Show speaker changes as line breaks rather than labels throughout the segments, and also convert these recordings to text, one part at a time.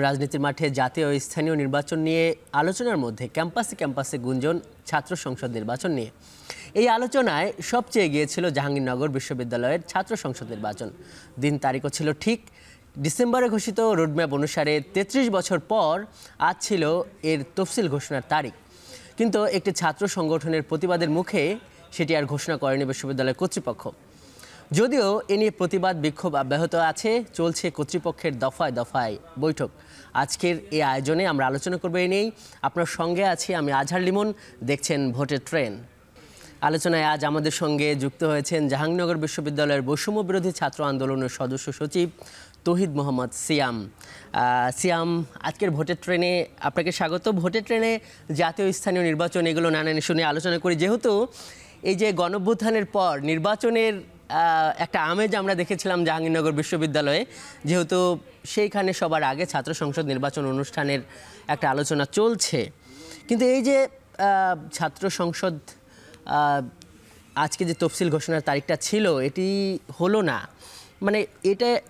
রাজনীতির মাঠে জাতীয় ও স্থানীয় নির্বাচন নিয়ে আলোচনার মধ্যে ক্যাম্পাসে ক্যাম্পাসে গুঞ্জন ছাত্র সংসদ নির্বাচন নিয়ে। এই আলোচনায় সবচেয়ে গিয়েছিল জাহাঙ্গীরনগর বিশ্ববিদ্যালয়ের ছাত্র সংসদ নির্বাচন। দিন তারিখও ছিল ঠিক। ডিসেম্বরে ঘোষিত রোডম্যাপ অনুসারে ৩৩ বছর পর আজ ছিল এর তফসিল ঘোষণার তারিখ। কিন্তু একটি ছাত্র সংগঠনের প্রতিবাদের মুখে সেটি আর ঘোষণা করেনি বিশ্ববিদ্যালয় কর্তৃপক্ষ। যদিও এ নিয়ে প্রতিবাদ বিক্ষোভ অব্যাহত আছে, চলছে কর্তৃপক্ষের দফায় দফায় বৈঠক। আজকের এই আয়োজনে আমরা আলোচনা করব এ নিয়েই। আপনার সঙ্গে আছি আমি আজহার লিমন, দেখছেন ভোটের ট্রেন। আলোচনায় আজ আমাদের সঙ্গে যুক্ত হয়েছেন জাহাঙ্গীরনগর বিশ্ববিদ্যালয়ের বৈষম্য বিরোধী ছাত্র আন্দোলনের সদস্য সচিব তৌহিদ মোহাম্মদ সিয়াম। সিয়াম, আজকের ভোটের ট্রেনে আপনাকে স্বাগত। ভোটের ট্রেনে জাতীয় স্থানীয় নির্বাচন এগুলো নানা ইস্যু নিয়ে আলোচনা করি। যেহেতু এই যে গণঅভ্যুত্থানের পর নির্বাচনের একটা আমেজ আমরা দেখেছিলাম জাহাঙ্গীরনগর বিশ্ববিদ্যালয়ে, যেহেতু সেইখানে সবার আগে ছাত্র সংসদ নির্বাচন অনুষ্ঠানের একটা আলোচনা চলছে, কিন্তু এই যে ছাত্র সংসদ আজকে যে তফসিল ঘোষণার তারিখটা ছিল এটি হলো না, মানে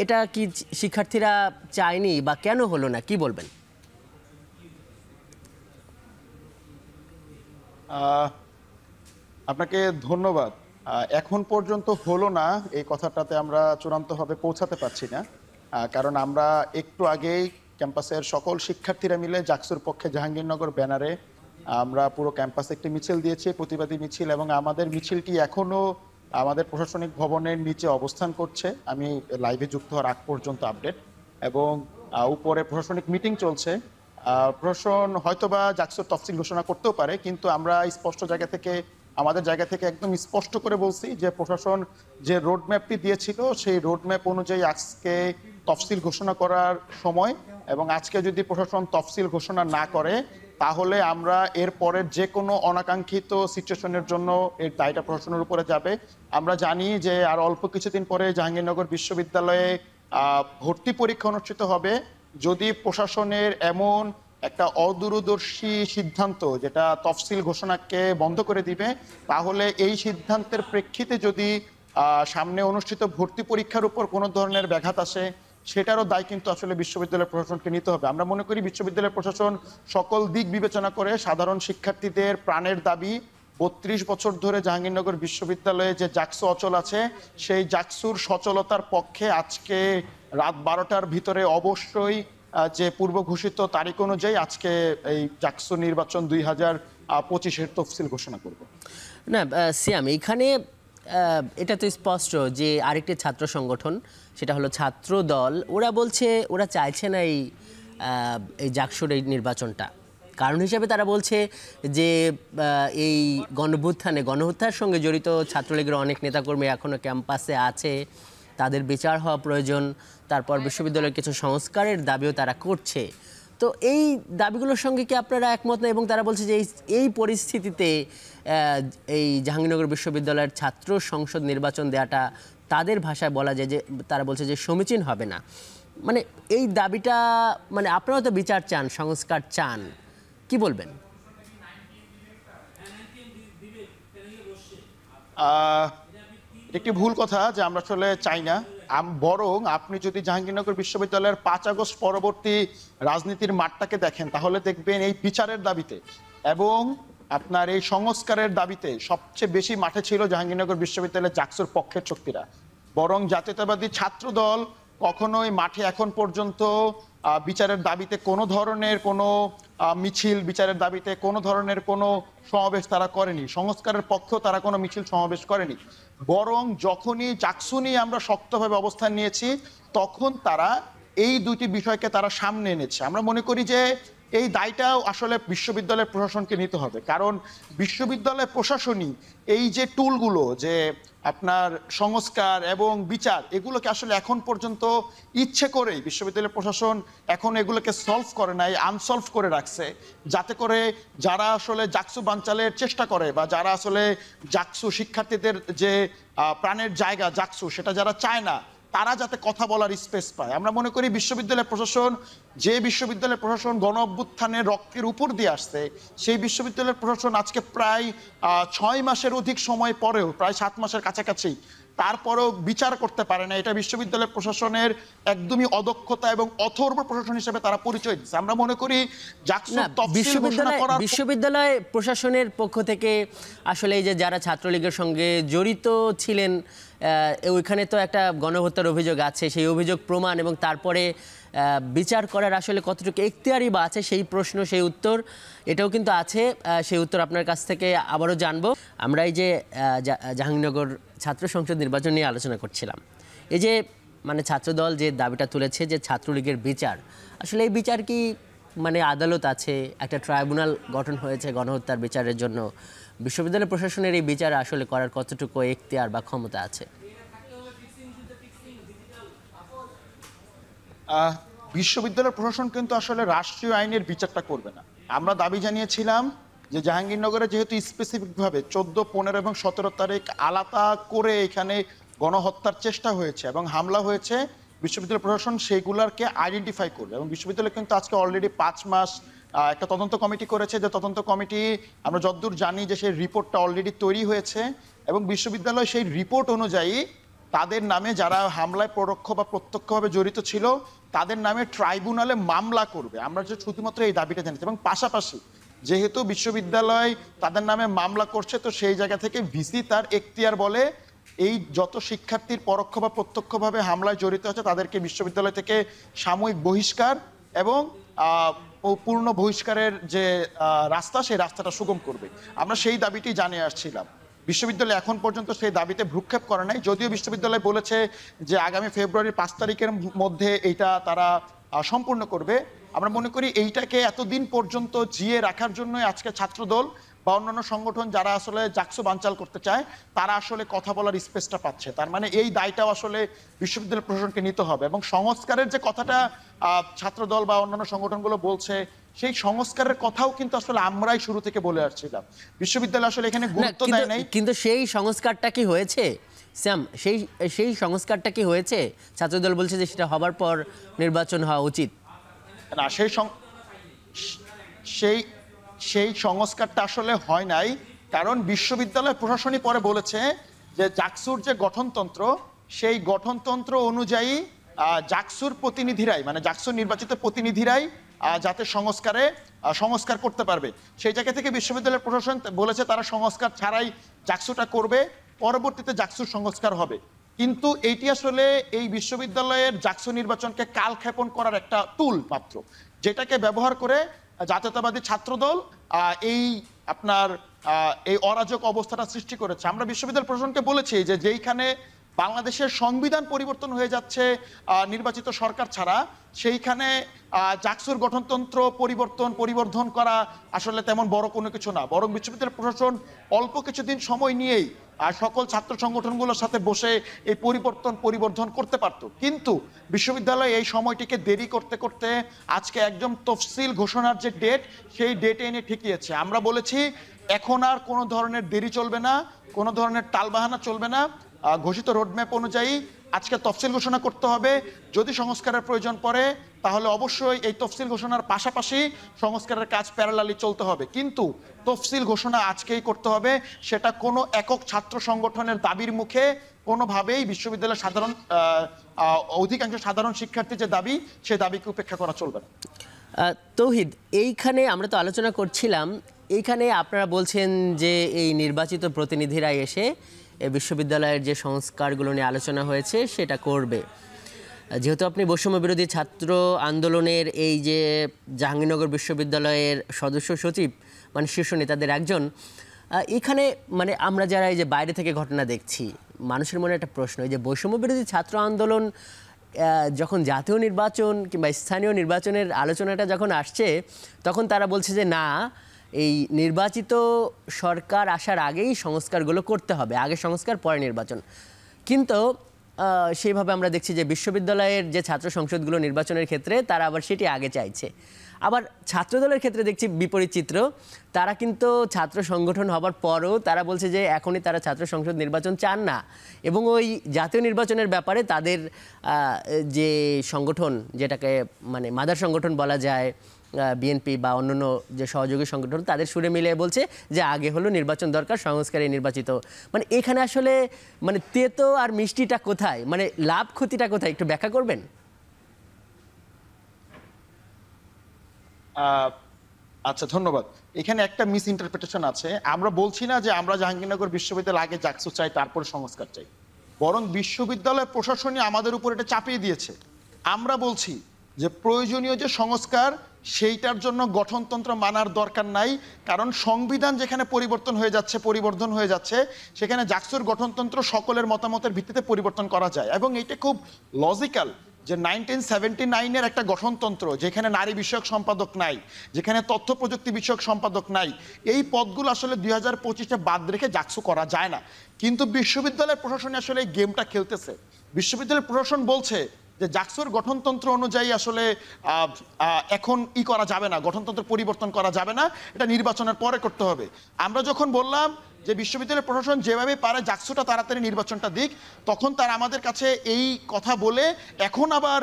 এটা কি শিক্ষার্থীরা চায়নি বা কেন হলো না, কি বলবেন?
আপনাকে ধন্যবাদ। এখন পর্যন্ত হলো না এই কথাটাতে আমরা চূড়ান্তভাবে পৌঁছাতে পারছি না, কারণ আমরা একটু আগেই ক্যাম্পাসের সকল শিক্ষার্থীরা মিলে জাকসুর পক্ষে জাহাঙ্গীরনগর ব্যানারে আমরা পুরো ক্যাম্পাসে একটি মিছিল দিয়েছি, প্রতিবাদী মিছিল, এবং আমাদের মিছিলটি এখনো আমাদের প্রশাসনিক ভবনের নিচে অবস্থান করছে। আমি লাইভে যুক্ত হওয়ার আগ পর্যন্ত আপডেট, এবং উপরে প্রশাসনিক মিটিং চলছে। প্রশাসন হয়তোবা জাকসুর তফসিল ঘোষণা করতেও পারে, কিন্তু আমরা স্পষ্ট জায়গা থেকে আমাদের জায়গা থেকে একদম স্পষ্ট করে বলছি যে প্রশাসন যে রোডম্যাপটি দিয়েছিল সেই রোডম্যাপ অনুযায়ী আজকে তফসিল ঘোষণা করার সময়, এবং আজকে যদি প্রশাসন তফসিল ঘোষণা না করে তাহলে আমরা এর পরের যে কোনো অনাকাঙ্ক্ষিত সিচুয়েশনের জন্য এর দায়টা প্রশাসনের উপরে যাবে। আমরা জানি যে আর অল্প কিছুদিন পরে জাহাঙ্গীরনগর বিশ্ববিদ্যালয়ে ভর্তি পরীক্ষা অনুষ্ঠিত হবে। যদি প্রশাসনের এমন একটা অদূরদর্শী সিদ্ধান্ত যেটা তফসিল ঘোষণাকে বন্ধ করে দিবে, তাহলে এই সিদ্ধান্তের প্রেক্ষিতে যদি সামনে অনুষ্ঠিত ভর্তি পরীক্ষার উপর কোনো ধরনের ব্যাঘাত আসে, সেটারও দায় কিন্তু আসলে বিশ্ববিদ্যালয় প্রশাসনকে নিতে হবে। আমরা মনে করি বিশ্ববিদ্যালয় প্রশাসন সকল দিক বিবেচনা করে সাধারণ শিক্ষার্থীদের প্রাণের দাবি, ৩২ বছর ধরে জাহাঙ্গীরনগর বিশ্ববিদ্যালয়ে যে জাকসু অচল আছে সেই জাকসুর সচলতার পক্ষে আজকে রাত 12টার ভিতরে অবশ্যই যে পূর্ব ঘোষিত তারিখ অনুযায়ী আজকে এই জাকসু নির্বাচন 2025-এর তফসিল ঘোষণা করবে।
না সিয়াম, এইখানে এটা তো স্পষ্ট যে আরেকটি ছাত্র সংগঠন, সেটা হলো ছাত্র দল, ওরা বলছে ওরা চাইছে না এই জাকসুর এই নির্বাচনটা। কারণ হিসেবে তারা বলছে যে এই গণহত্যার সঙ্গে জড়িত ছাত্রলীগের অনেক নেতাকর্মী এখনও ক্যাম্পাসে আছে, তাদের বিচার হওয়া প্রয়োজন। তারপর বিশ্ববিদ্যালয়ের কিছু সংস্কারের দাবিও তারা করছে। তো এই দাবিগুলোর সঙ্গে কি আপনারা একমত না? এবং তারা বলছে যে এই পরিস্থিতিতে এই জাহাঙ্গীরনগর বিশ্ববিদ্যালয়ের ছাত্র সংসদ নির্বাচন দেওয়াটা তাদের ভাষায় বলা যায় যে তারা বলছে যে সমীচীন হবে না। মানে এই দাবিটা, মানে আপনারা তো বিচার চান, সংস্কার চান, কি বলবেন?
একটি ভুল কথা যে আমরা আসলে চাই না, বরং আপনি যদি জাহাঙ্গীরনগর বিশ্ববিদ্যালয়ের 5 আগস্ট পরবর্তী রাজনীতির মাঠটাকে দেখেন তাহলে দেখবেন এই বিচারের দাবিতে এবং আপনার এই সংস্কারের দাবিতে সবচেয়ে বেশি মাঠে ছিল জাহাঙ্গীরনগর বিশ্ববিদ্যালয়ের জাকসুর পক্ষের শক্তিরা। বরং জাতীয়তাবাদী ছাত্র দল কখনোই মাঠে এখন পর্যন্ত বিচারের দাবিতে কোনো ধরনের কোনো মিছিল, বিচারের দাবিতে কোনো ধরনের কোনো সমাবেশ তারা করেনি। সংস্কারের পক্ষেও তারা কোনো মিছিল সমাবেশ করেনি। বরং যখনই জাকসু নিয়ে আমরা শক্তভাবে অবস্থান নিয়েছি তখন তারা এই দুটি বিষয়কে তারা সামনে এনেছে। আমরা মনে করি যে এই দায়টাও আসলে বিশ্ববিদ্যালয়ের প্রশাসনকে নিতে হবে, কারণ বিশ্ববিদ্যালয় প্রশাসনই এই যে টুলগুলো যে আপনার সংস্কার এবং বিচার, এগুলোকে আসলে এখন পর্যন্ত ইচ্ছে করেই বিশ্ববিদ্যালয় প্রশাসন এখন এগুলোকে সলভ করে নাই, আনসলভ করে রাখছে, যাতে করে যারা আসলে জাকসু বানচালের চেষ্টা করে বা যারা আসলে জাকসু শিক্ষার্থীদের যে প্রাণের জায়গা জাকসু সেটা যারা চায় না তারা যাতে কথা বলার স্পেস পায়। আমরা মনে করি বিশ্ববিদ্যালয় প্রশাসন গণ অভ্যুত্থানের রক্তের উপর দিয়ে আসছে, সেই বিশ্ববিদ্যালয়ের প্রশাসন আজকে প্রায় 6 মাসের অধিক সময় পরেও, প্রায় 7 মাসের কাছাকাছি তারপরও বিচার করতে পারে না, এটা বিশ্ববিদ্যালয় প্রশাসনের একদমই অদক্ষতা এবং অথর্ব প্রশাসন হিসেবে তারা পরিচয় দিচ্ছে। আমরা মনে করি
না,
তফসিল ঘোষণা করার
বিশ্ববিদ্যালয় প্রশাসনের পক্ষ থেকে আসলে এই যে যারা ছাত্রলীগের সঙ্গে জড়িত ছিলেন, ওইখানে তো একটা গণহত্যার অভিযোগ আছে, সেই অভিযোগ প্রমাণ এবং তারপরে বিচার করার আসলে কতটুকু এখতিয়ারই বা আছে সেই প্রশ্ন, সেই উত্তর এটাও কিন্তু আছে। সেই উত্তর আপনার কাছ থেকে আবারও জানবো। আমরা এই যে জাহাঙ্গীরনগর ছাত্র সংসদ নির্বাচন নিয়ে আলোচনা করছিলাম, এই যে মানে ছাত্রদল যে দাবিটা তুলেছে যে ছাত্রলীগের বিচার, আসলে এই বিচার কি মানে আদালত আছে, একটা ট্রাইব্যুনাল গঠন হয়েছে গণহত্যার বিচারের জন্য, বিশ্ববিদ্যালয় প্রশাসনের এই বিচার আসলে করার কতটুকু এখতিয়ার বা ক্ষমতা আছে?
বিশ্ববিদ্যালয় প্রশাসন কিন্তু আসলে রাষ্ট্রীয় আইনের বিচারটা করবে না। আমরা দাবি জানিয়েছিলাম যে জাহাঙ্গীরনগরে যেহেতু স্পেসিফিকভাবে 14, 15 এবং 17 তারিখ আলাদা করে এখানে গণহত্যার চেষ্টা হয়েছে এবং হামলা হয়েছে, বিশ্ববিদ্যালয় প্রশাসন সেইগুলোকে আইডেন্টিফাই করবে। এবং বিশ্ববিদ্যালয় কিন্তু আজকে অলরেডি 5 মাস একটা তদন্ত কমিটি করেছে, যে তদন্ত কমিটি আমরা যতদূর জানি যে সেই রিপোর্টটা অলরেডি তৈরি হয়েছে এবং বিশ্ববিদ্যালয় সেই রিপোর্ট অনুযায়ী তাদের নামে যারা হামলায় পরোক্ষ বা প্রত্যক্ষভাবে জড়িত ছিল তাদের নামে ট্রাইব্যুনালে মামলা করবে। আমরা যে শুধুমাত্র এই দাবিটা জানিয়েছি এবং পাশাপাশি যেহেতু বিশ্ববিদ্যালয় তাদের নামে মামলা করছে, তো সেই জায়গা থেকে ভিসি তার এখতিয়ার বলে এই যত শিক্ষার্থীর পরোক্ষ বা প্রত্যক্ষভাবে হামলায় জড়িত আছে তাদেরকে বিশ্ববিদ্যালয় থেকে সাময়িক বহিষ্কার এবং পূর্ণ বহিষ্কারের যে রাস্তা, সেই রাস্তাটা সুগম করবে। আমরা সেই দাবিটি জানিয়ে আসছিলাম। বিশ্ববিদ্যালয় এখন পর্যন্ত সেই দাবিতে ভ্রুক্ষেপ করে নাই, যদিও বিশ্ববিদ্যালয় বলেছে যে আগামী ফেব্রুয়ারির 5 তারিখের মধ্যে এইটা তারা সম্পূর্ণ করবে। আমরা মনে করি এইটাকে এতদিন পর্যন্ত জিয়ে রাখার জন্যই আজকে ছাত্রদল বা অন্যান্য সংগঠন যারা আসলে জাকসু বানচাল করতে চায় তারা আসলে কথা বলার স্পেসটা পাচ্ছে। তার মানে এই দায়টাও আসলে বিশ্ববিদ্যালয় প্রশাসনকে নিতে হবে এবং সংস্কারের যে কথাটা ছাত্রদল বা অন্যান্য সংগঠনগুলো বলছে, সেই সংস্কারের কথাও কিন্তু আসলে আমরাই শুরু থেকে বলে আসছিলাম। বিশ্ববিদ্যালয় আসলে এখানে গুরুত্ব দেয় নাই।
কিন্তু সেই সংস্কারটা কি হয়েছে স্যাম? সেই সংস্কারটা কি হয়েছে? ছাত্রদল বলছে যে সেটা হবার পর নির্বাচন হওয়া উচিত
না, সেই সংস্কারটা আসলে হয় নাই, কারণ বিশ্ববিদ্যালয় প্রশাসনই পরে বলেছে যে জাকসুর যে গঠনতন্ত্র, সেই গঠনতন্ত্র অনুযায়ী জাকসুর প্রতিনিধিরাই মানে জাকসুর নির্বাচিত প্রতিনিধিরাই যাতে সংস্কার করতে পারবে, সেই জায়গা থেকে বিশ্ববিদ্যালয় প্রশাসন বলেছে তারা সংস্কার ছাড়াই জাকসুটা করবে, পরবর্তীতে জাকসুর সংস্কার হবে। কিন্তু এইটি আসলে এই বিশ্ববিদ্যালয়ের জাকসু নির্বাচনকে কালক্ষেপণ করার একটা টুল মাত্র, যেটাকে ব্যবহার করে জাতীয়তাবাদী ছাত্রদল এই আপনার এই অরাজক অবস্থাটা সৃষ্টি করেছে। আমরা বিশ্ববিদ্যালয় প্রশাসনকে বলেছি যে যেইখানে বাংলাদেশের সংবিধান পরিবর্তন হয়ে যাচ্ছে নির্বাচিত সরকার ছাড়া, সেইখানে জাকসুর গঠনতন্ত্র পরিবর্ধন করা আসলে তেমন বড় কোনো কিছু না, বরং বিশ্ববিদ্যালয় প্রশাসন অল্প কিছুদিন সময় নিয়েই সকল ছাত্র সংগঠনগুলোর সাথে বসে এই পরিবর্ধন করতে পারত। কিন্তু বিশ্ববিদ্যালয় এই সময়টিকে দেরি করতে করতে আজকে একদম তফসিল ঘোষণার যে ডেট, সেই ডেটে এনে ঠেকিয়েছে। আমরা বলেছি এখন আর কোনো ধরনের দেরি চলবে না, কোনো ধরনের টালবাহানা চলবে না, ঘোষিত রোডম্যাপ অনুযায়ী আজকে তফসিল ঘোষণা করতে হবে। যদি সংস্কারের প্রয়োজন পড়ে তাহলে অবশ্যই এই তফসিল ঘোষণার পাশাপাশি সংস্কারের কাজ প্যারালালি চলতে হবে, কিন্তু তফসিল ঘোষণা আজকেই করতে হবে। সেটা কোনো একক ছাত্র সংগঠনের দাবির মুখে কোনোভাবেই বিশ্ববিদ্যালয়ের অধিকাংশ সাধারণ শিক্ষার্থীর যে দাবি, সে দাবিকে উপেক্ষা করা চলবে না।
তৌহিদ, এইখানে আমরা তো আলোচনা করছিলাম, এইখানে আপনারা বলছেন যে এই নির্বাচিত প্রতিনিধিরা এসে বিশ্ববিদ্যালয়ের যে সংস্কারগুলো নিয়ে আলোচনা হয়েছে সেটা করবে। যেহেতু আপনি বৈষম্য বিরোধী ছাত্র আন্দোলনের এই যে জাহাঙ্গীরনগর বিশ্ববিদ্যালয়ের সদস্য সচিব মানে শীর্ষ নেতাদের একজন, এখানে মানে আমরা যারা এই যে বাইরে থেকে ঘটনা দেখছি, মানুষের মনে একটা প্রশ্ন, এই যে বৈষম্য বিরোধী ছাত্র আন্দোলন যখন জাতীয় নির্বাচন কিংবা স্থানীয় নির্বাচনের আলোচনাটা যখন আসছে, তখন তারা বলছে যে না, এই নির্বাচিত সরকার আসার আগেই সংস্কারগুলো করতে হবে, আগে সংস্কার পরে নির্বাচন। কিন্তু সেইভাবে আমরা দেখছি যে বিশ্ববিদ্যালয়ের যে ছাত্র সংসদগুলো নির্বাচনের ক্ষেত্রে তারা আবার সেটি আগে চাইছে। আবার ছাত্রদলের ক্ষেত্রে দেখছি বিপরীত চিত্র, তারা কিন্তু ছাত্র সংগঠন হবার পরও তারা বলছে যে এখনই তারা ছাত্র সংসদ নির্বাচন চান না, এবং ওই জাতীয় নির্বাচনের ব্যাপারে তাদের যে সংগঠন, যেটাকে মানে মাদার সংগঠন বলা যায়, বিএনপি বা অন্যান্য যে সহযোগী সংগঠন তাদের সুরে মিলিয়ে বলছে যে আগে হলো নির্বাচন দরকার, সংস্কারে নির্বাচিত। মানে এখানে আসলে মানে তেতো আর মিষ্টিটা কোথায়, মানে লাভ ক্ষতিটা কোথায়, একটু ব্যাখ্যা করবেন?
আচ্ছা, ধন্যবাদ। এখানে একটা মিস ইন্টারপ্রিটেশন আছে। আমরা বলছি না যে আমরা জাহাঙ্গীরনগর বিশ্ববিদ্যালয় আগে জাকসু চাই তারপর সংস্কার চাই, বরং বিশ্ববিদ্যালয় প্রশাসনই আমাদের উপর এটা চাপিয়ে দিয়েছে। আমরা বলছি যে প্রয়োজনীয় যে সংস্কার সেইটার জন্য গঠনতন্ত্র মানার দরকার নাই, কারণ সংবিধান যেখানে পরিবর্তন হয়ে যাচ্ছে সেখানে জাকসুর গঠনতন্ত্র সকলের মতামতের ভিত্তিতে পরিবর্তন করা যায়। এবং এটা খুব লজিক্যাল যে 1979-এর একটা গঠনতন্ত্র যেখানে নারী বিষয়ক সম্পাদক নাই, যেখানে তথ্য প্রযুক্তি বিষয়ক সম্পাদক নাই, এই পদগুলো আসলে 2025-এ বাদ রেখে জাকসু করা যায় না। কিন্তু বিশ্ববিদ্যালয়ের প্রশাসন আসলে এই গেমটা খেলতেছে। বিশ্ববিদ্যালয়ের প্রশাসন বলছে যে জাকসুর গঠনতন্ত্র অনুযায়ী আসলে এখন করা যাবে না, গঠনতন্ত্র পরিবর্তন করা যাবে না, এটা নির্বাচনের পরে করতে হবে। আমরা যখন বললাম যে বিশ্ববিদ্যালয়ের প্রশাসন যেভাবে পারে জাকসুটা তাড়াতাড়ি নির্বাচনটা দিক, তখন তারা আমাদের কাছে এই কথা বলে এখন আবার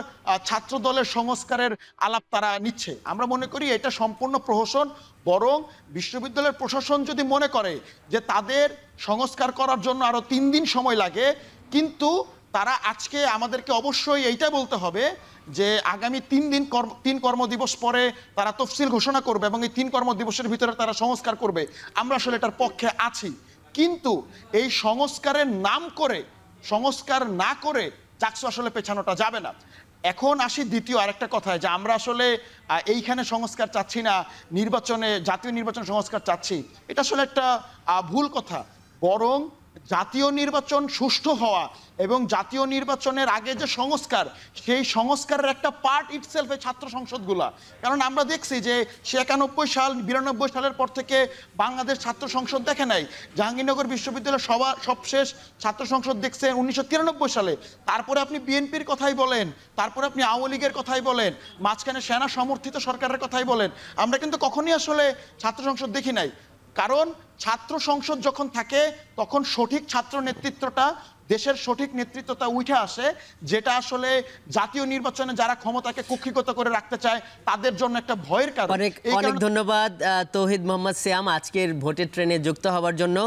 ছাত্র দলের সংস্কারের আলাপ তারা নিচ্ছে। আমরা মনে করি এটা সম্পূর্ণ প্রহসন। বরং বিশ্ববিদ্যালয়ের প্রশাসন যদি মনে করে যে তাদের সংস্কার করার জন্য আরো 3 দিন সময় লাগে, কিন্তু তারা আজকে আমাদেরকে অবশ্যই এইটা বলতে হবে যে আগামী 3 কর্মদিবস পরে তারা তফসিল ঘোষণা করবে এবং এই 3 কর্মদিবসের ভিতরে তারা সংস্কার করবে। আমরা আসলে এটার পক্ষে আছি, কিন্তু এই সংস্কারের নাম করে সংস্কার না করে জাকসু আসলে পেছানোটা যাবে না। এখন আসি দ্বিতীয় আরেকটা কথায়, যে আমরা আসলে এইখানে সংস্কার চাচ্ছি না, জাতীয় নির্বাচন সংস্কার চাচ্ছি, এটা আসলে একটা ভুল কথা। বরং জাতীয় নির্বাচন সুষ্ঠু হওয়া এবং জাতীয় নির্বাচনের আগে যে সংস্কার, সেই সংস্কারের একটা পার্ট ইটসেলফ এই ছাত্র সংসদগুলা। কারণ আমরা দেখছি যে 91 সালের পর থেকে বাংলাদেশ ছাত্র সংসদ দেখে নাই। জাহাঙ্গীরনগর বিশ্ববিদ্যালয়ের সবশেষ ছাত্র সংসদ দেখছে 1993 সালে। তারপরে আপনি বিএনপির কথাই বলেন, তারপরে আপনি আওয়ামী লীগের কথাই বলেন, মাঝখানে সেনা সমর্থিত সরকারের কথাই বলেন, আমরা কিন্তু কখনই আসলে ছাত্র সংসদ দেখি নাই। কারণ ছাত্র সংসদ যখন থাকে তখন সঠিক ছাত্র নেতৃত্বটা, দেশের সঠিক নেতৃত্বটা উঠে আসে, যেটা আসলে জাতীয় নির্বাচনে যারা ক্ষমতাকে কুক্ষিগত করে রাখতে চায় তাদের জন্য একটা ভয়ের কারণ।
অনেক ধন্যবাদ তৌহিদ মোহাম্মদ সিয়াম আজকের ভোটের ট্রেনে যুক্ত হওয়ার জন্য।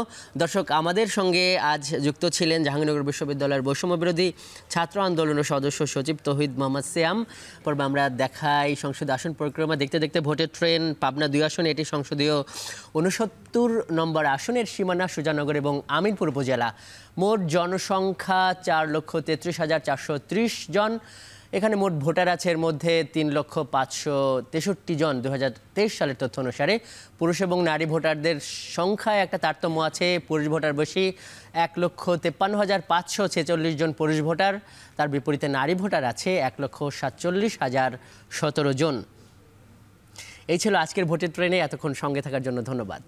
দর্শক, আমাদের সঙ্গে আজ যুক্ত ছিলেন জাহাঙ্গীরনগর বিশ্ববিদ্যালয়ের বৈষম্য বিরোধী ছাত্র আন্দোলনের সদস্য সচিব তৌহিদ মোহাম্মদ সিয়াম। পর্বে আমরা দেখাই সংসদ আসন পরিক্রমা দেখতে দেখতে ভোটের ট্রেন পাবনা 2 আসনে, এটি সংসদীয় 69 নম্বর আসনের সীমানা সুজানগর এবং আমিনপুর উপজেলা। মোট জনসংখ্যা 4,33,430 জন। এখানে মোট ভোটার আছে এর মধ্যে 3,563,000 জন 2023 সালের তথ্য অনুসারে। পুরুষ এবং নারী ভোটারদের সংখ্যায় একটা তারতম্য আছে, পুরুষ ভোটার বেশি 1,53,546 জন পুরুষ ভোটার, তার বিপরীতে নারী ভোটার আছে 1,47,017 জন। এই ছিল আজকের ভোটের ট্রেনে। এতক্ষণ সঙ্গে থাকার জন্য ধন্যবাদ।